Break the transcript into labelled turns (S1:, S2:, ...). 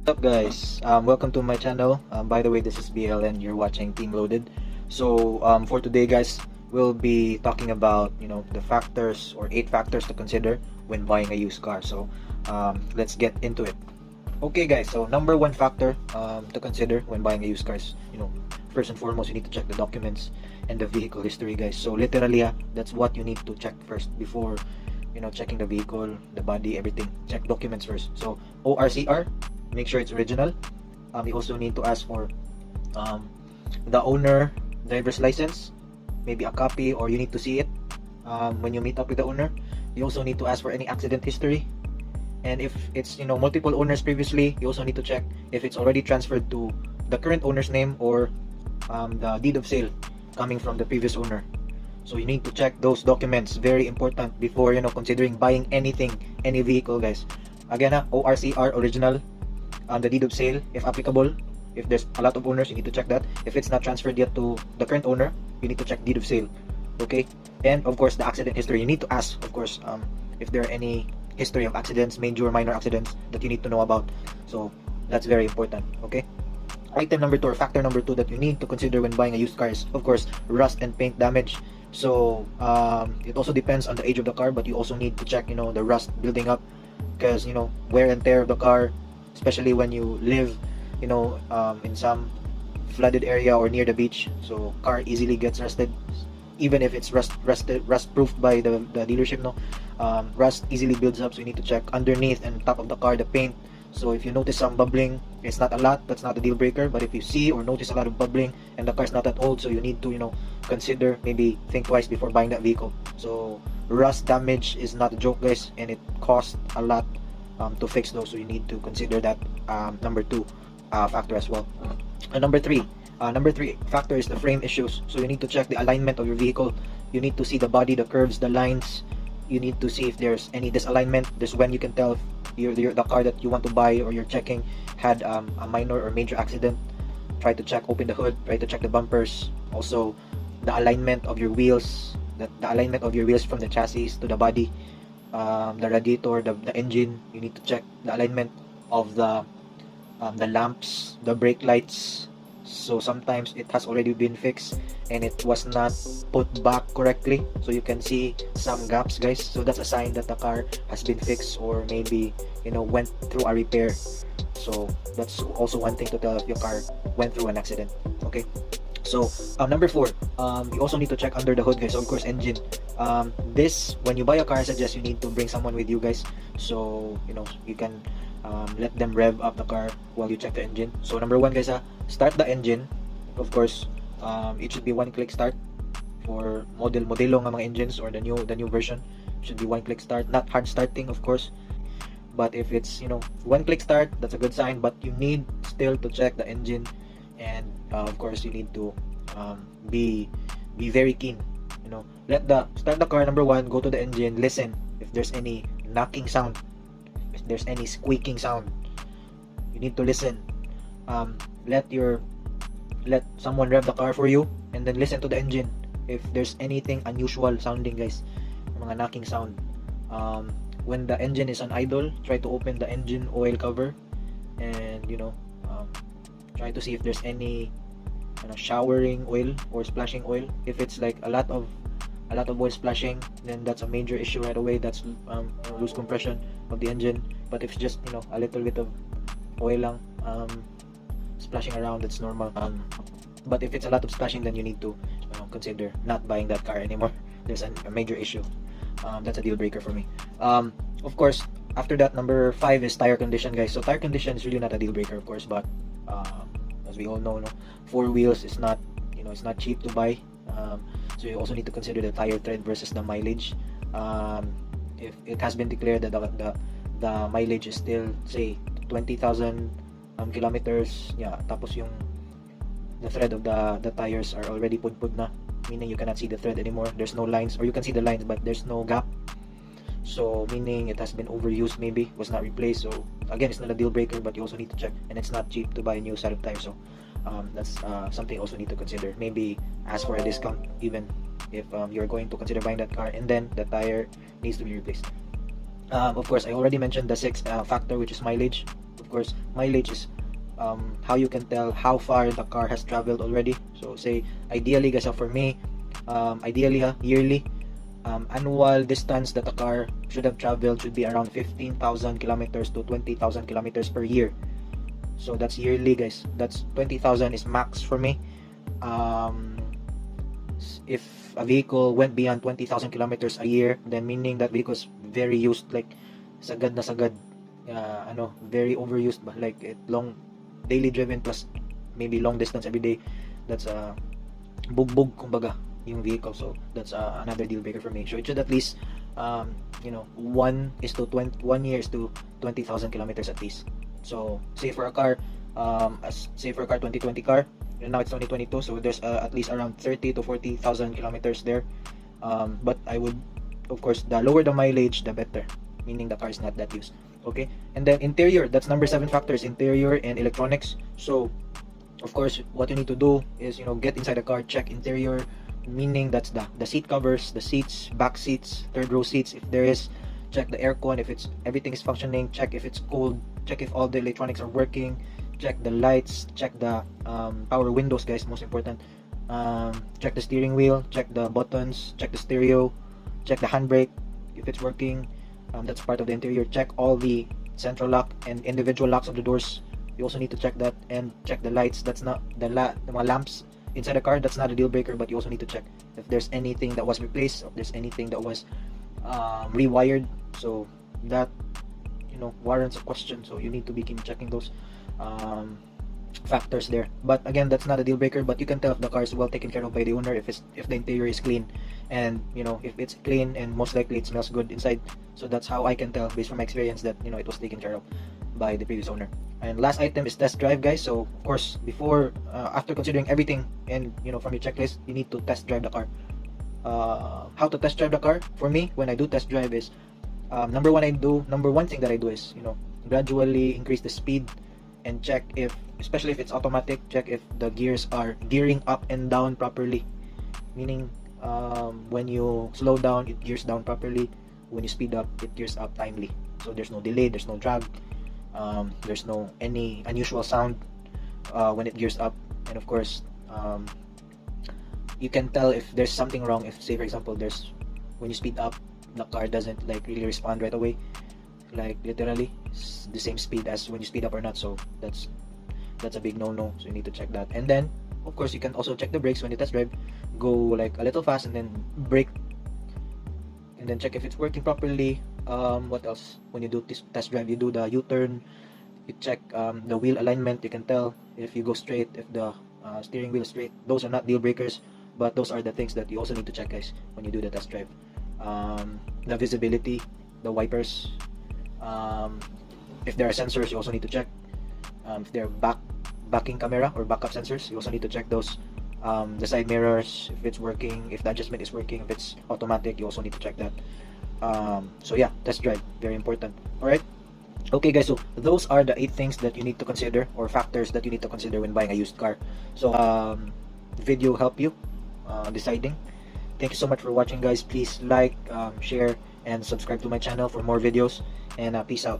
S1: What's up guys, welcome to my channel. By the way, this is BL and you're watching Team Loaded. So for today guys, we'll be talking about the factors or 8 factors to consider when buying a used car. So let's get into it. Okay guys, so number 1 factor to consider when buying a used car is first and foremost, you need to check the documents and the vehicle history guys. So literally that's what you need to check first before checking the vehicle, the body, everything. Check documents first. So ORCR, make sure it's original. You also need to ask for the owner driver's license, maybe a copy, or you need to see it when you meet up with the owner. You also need to ask for any accident history, and if it's multiple owners previously, you also need to check if it's already transferred to the current owner's name or the deed of sale coming from the previous owner. So you need to check those documents, very important, before considering buying anything, any vehicle guys. Again, ORCR, original, the deed of sale if applicable. If there's a lot of owners, you need to check that. If it's not transferred yet to the current owner, you need to check deed of sale. Okay, and of course the accident history, you need to ask, of course, if there are any history of accidents, major or minor accidents that you need to know about. So that's very important. Okay, item number 2 or factor number 2 that you need to consider when buying a used car is, of course, rust and paint damage. So it also depends on the age of the car, but you also need to check the rust building up, because wear and tear of the car, especially when you live in some flooded area or near the beach. So car easily gets rusted, even if it's rust proofed by the dealership. Rust easily builds up, so you need to check underneath and top of the car, the paint. So if you notice some bubbling, it's not a lot, that's not a deal breaker. But if you see or notice a lot of bubbling and the car's not that old, so you need to consider, maybe think twice before buying that vehicle. So rust damage is not a joke guys, and it costs a lot to fix those. So you need to consider that number 2 factor as well. And number 3 factor is the frame issues. So you need to check the alignment of your vehicle. You need to see the body, the curves, the lines. You need to see if there's any disalignment. This when you can tell if the car that you want to buy or you're checking had a minor or major accident. Try to check, open the hood, try to check the bumpers. Also the alignment of your wheels, the alignment of your wheels from the chassis to the body, the radiator, the engine. You need to check the alignment of the lamps, the brake lights. So sometimes it has already been fixed and it was not put back correctly, so you can see some gaps guys. So that's a sign that the car has been fixed or maybe went through a repair. So that's also one thing to tell if your car went through an accident. Okay, so number 4, you also need to check under the hood guys. So of course engine, this when you buy a car, I suggest you need to bring someone with you guys, so you can let them rev up the car while you check the engine. So number 1 guys, start the engine. Of course it should be one-click start for modelo nga mga engines, or the new version. Should be one-click start, not hard starting of course. But if it's one-click start, that's a good sign. But you need still to check the engine, and of course you need to be very keen. Start the car, number 1, go to the engine, listen if there's any knocking sound, if there's any squeaking sound. You need to listen. Let someone rev the car for you, and then listen to the engine if there's anything unusual sounding guys, mga knocking sound. When the engine is on idle, try to open the engine oil cover and try to see if there's any showering oil or splashing oil. If it's like a lot of oil splashing, then that's a major issue right away. That's loose compression of the engine. But if it's just a little bit of oil lang splashing around, that's normal. But if it's a lot of splashing, then you need to consider not buying that car anymore. There's a major issue. That's a deal breaker for me. Of course, after that, number 5 is tire condition guys. So tire condition is really not a deal breaker of course, but as we all know, 4 wheels is not it's not cheap to buy. So you also need to consider the tire tread versus the mileage. If it has been declared that the mileage is still say 20,000 kilometers, tapos the thread of the tires are already pudpud na, meaning you cannot see the thread anymore. There's no lines, or you can see the lines but there's no gap. So meaning it has been overused, maybe was not replaced. So again, it's not a deal breaker, but you also need to check, and it's not cheap to buy a new set of tires. So that's something you also need to consider. Maybe ask for a discount even if you're going to consider buying that car, and then the tire needs to be replaced. Of course, I already mentioned the 6th factor, which is mileage. of course, mileage is how you can tell how far the car has traveled already. So say ideally guys, for me, ideally yearly, annual distance that a car should have traveled should be around 15,000 kilometers to 20,000 kilometers per year. So that's yearly guys. That's 20,000 is max for me. If a vehicle went beyond 20,000 kilometers a year, then meaning that vehicle is very used, like sagad na sagad, very overused ba, like long daily driven plus maybe long distance every day. That's bugbog kumbaga yung vehicle. So that's another deal breaker for me. So it should at least 1 year is to 20,000 kilometers at least. So say for a car, say for a car 2020 car, and now it's 2022, so there's at least around 30 to 40,000 kilometers there. But I would, of course, the lower the mileage, the better, meaning the car is not that used. Okay, and then interior, that's number 7 factors, interior and electronics. So of course, what you need to do is, get inside the car, check interior, meaning that's the seat covers, the seats, back seats, third row seats, if there is. Check the aircon, if everything is functioning. Check if it's cold. Check if all the electronics are working. Check the lights. Check the power windows, guys, most important. Check the steering wheel. Check the buttons. Check the stereo. Check the handbrake if it's working. That's part of the interior. Check all the central lock and individual locks of the doors. You also need to check that, and check the lights. That's not the mga lamps inside the car. That's not a deal breaker, but you also need to check if there's anything that was replaced, if there's anything that was rewired. So that warrants a question. So you need to be checking those factors there. But again, that's not a deal breaker, but you can tell if the car is well taken care of by the owner, if the interior is clean, and if it's clean, and most likely it smells good inside. So that's how I can tell based from my experience that it was taken care of by the previous owner. And last item is test drive, guys. So of course, before after considering everything and from your checklist, you need to test drive the car. How to test drive the car for me when I do test drive is number one thing that I do is gradually increase the speed and check if, especially if it's automatic, check if the gears are gearing up and down properly, meaning when you slow down, it gears down properly. When you speed up, it gears up timely, so there's no delay, there's no drag, there's no any unusual sound when it gears up. And of course, you can tell if there's something wrong if, say for example, when you speed up, the car doesn't really respond right away, like literally the same speed as when you speed up or not. So that's a big no-no, so you need to check that. And then of course, you can also check the brakes when you test drive. Go like a little fast and then brake, and then check if it's working properly. What else? When you do this test drive, you do the U-turn, you check the wheel alignment. You can tell if you go straight, if the steering wheel is straight. Those are not deal breakers, but those are the things that you also need to check, guys, when you do the test drive. The visibility, the wipers, if there are sensors, you also need to check. If there are backing camera or backup sensors, you also need to check those. The side mirrors, if it's working, if the adjustment is working, if it's automatic, you also need to check that. So yeah, test drive, very important. Alright, okay guys, so those are the 8 things that you need to consider, or factors that you need to consider when buying a used car. So video help you deciding. Thank you so much for watching, guys. Please like, share, and subscribe to my channel for more videos, and peace out.